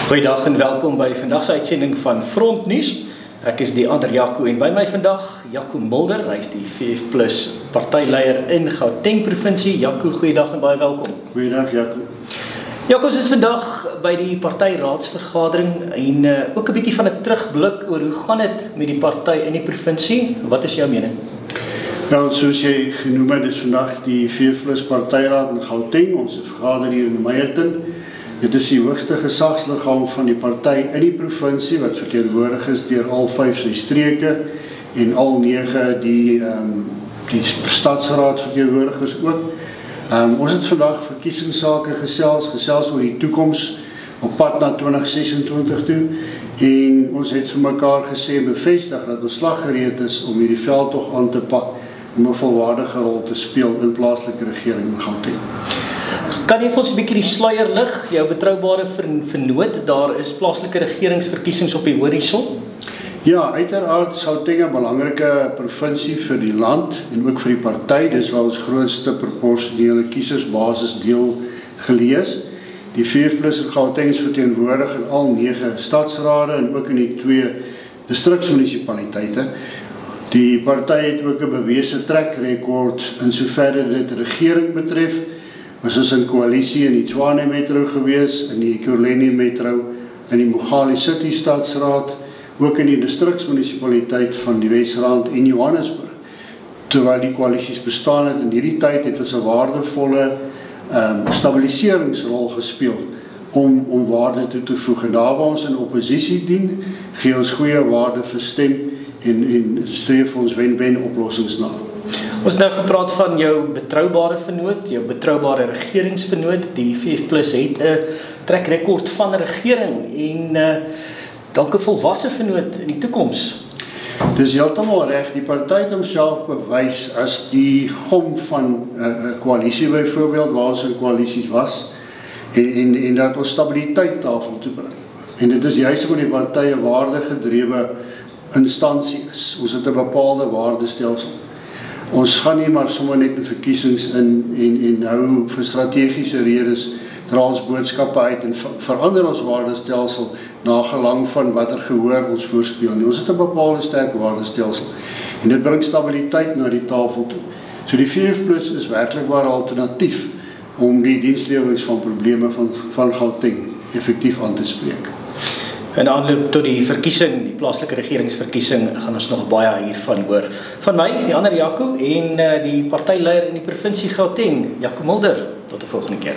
Goeiedag en welkom by vandag se uitsending van Frontnuus. Ek is die ander Jaco en by my vandag Jaco Mulder, hy is die VF+ partyleier in Gauteng provinsie. Jaco, goeiedag en baie welkom. Goeiedag Jaco. Jaco, ons is vandag by die partyraadsvergadering en ook 'n bietjie van 'n terugblik oor hoe gaan dit met die party in die provinsie. Wat is jou mening? Ja, soos jy genoem het, is vandag die VF+ partyraad in Gauteng, ons vergader hier in Meyerton. Dit is die hoogste gesagsliggaam van die party in die provinsie wat verteenwoordig is deur al 5 sy streke en al 9 die stadsraad verteenwoordigers ook. Ons het vandag verkiesingssake gesels oor die toekoms op pad na 2026 toe en ons het vir mekaar gesê en bevestig dat ons slaggereed is om hierdie veldtog aan te pak om 'n volwaardige rol te speel in plaaslike regering in Gauteng. Kan jy vir ons 'n bietjie die sluier lig, jou betroubare vernoot, daar is plaaslike regeringsverkiesings op die horison? Ja, uiteraard is Gauteng 'n belangrike provinsie vir die land en ook vir die party. Dis waar ons grootste proporsionele kiesersbasis deel gelees. Die VF+ in Gauteng is verteenwoordig in al 9 stadsrade en ook in die 2 distriksmunisipaliteite. Die party het ook 'n bewese trekrekord in soverre dit regering betref. Ons is in koalisie in die Tshwane Metro gewees, in die Ekurhuleni Metro, in die Mogale City Stadsraad, ook in die distriksmunisipaliteit van die Wesrand en Johannesburg. Terwyl die koalisies bestaan het in hierdie tyd, het ons 'n waardevolle stabiliseringsrol gespeel om waarde toe te voeg. En daar waar ons in oppositie dien, gee ons goeie waarde vir stem en streef ons wen-wen oplossings na. Ons het nou gepraat van jou betroubare vernoot, jou betroubare regeringsvernoot. Die VF+ het 'n trekrekord van regering en dalk 'n volwasse vernoot in die toekoms. Dis heeltemal reg, die party het homself bewys as die gom van 'n koalisie byvoorbeeld, waar ons in koalisies was en dat ons stabiliteit tafel toe bring. En dit is juist omdat die party 'n waardegedrewe instansie is. Ons het 'n bepaalde waardestelsel. Ons gaan nie maar sommer net in verkiesings en nou vir strategiese redes dra ons boodskappe uit en verander ons waardestelsel na gelang van watter gehoor ons voorspeel nie. Ons het 'n bepaalde sterk waardestelsel en dit bring stabiliteit na die tafel toe. So die VF+ is werklik waar 'n alternatief om die dienslewerings van probleme van Gauteng effektief aan te spreek. In aanloop tot die verkiesing, die plaaslike regeringsverkiesing, gaan ons nog baie hiervan hoor. Van my, die ander Jaco en die partyleier in die provinsie Gauteng, Jaco Mulder. Tot 'n volgende keer.